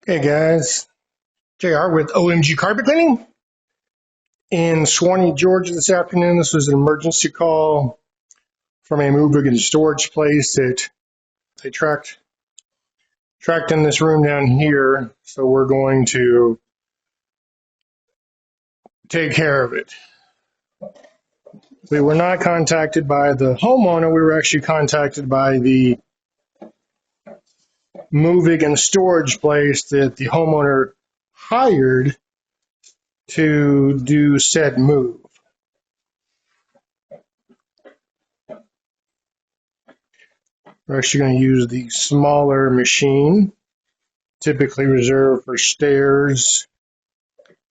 Hey guys, JR with OMG Carpet Cleaning in Swanee, Georgia this afternoon. This was an emergency call from a moving and storage place that they tracked in this room down here. So we're going to take care of it. We were not contacted by the homeowner. We were actually contacted by the moving and storage place that the homeowner hired to do said move. We're actually going to use the smaller machine, typically reserved for stairs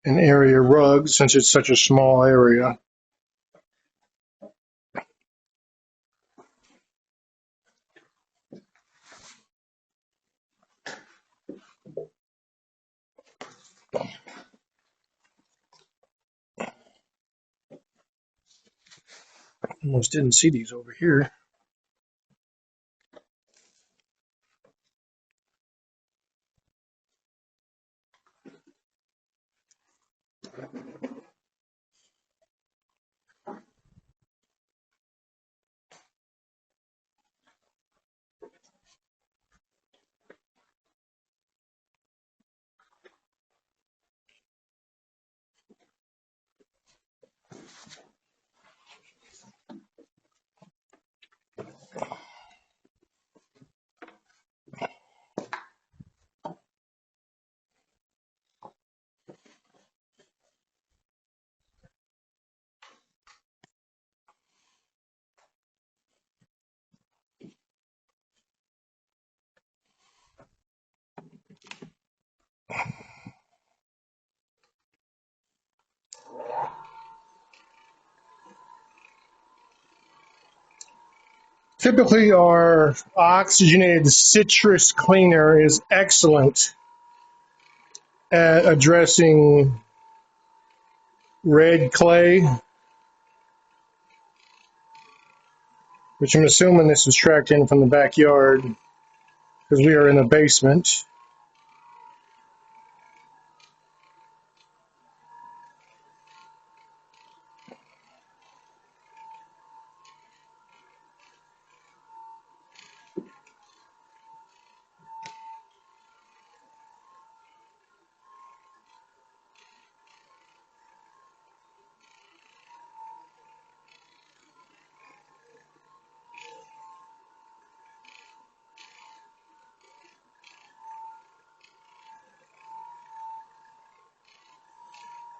and area rugs since it's such a small area. Almost didn't see these over here. Typically, our oxygenated citrus cleaner is excellent at addressing red clay, which I'm assuming this was tracked in from the backyard because we are in the basement.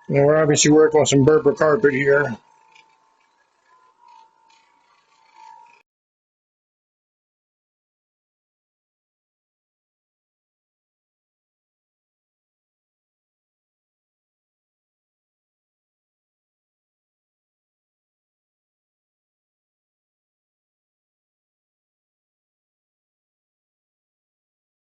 And we're obviously working on some Berber carpet here.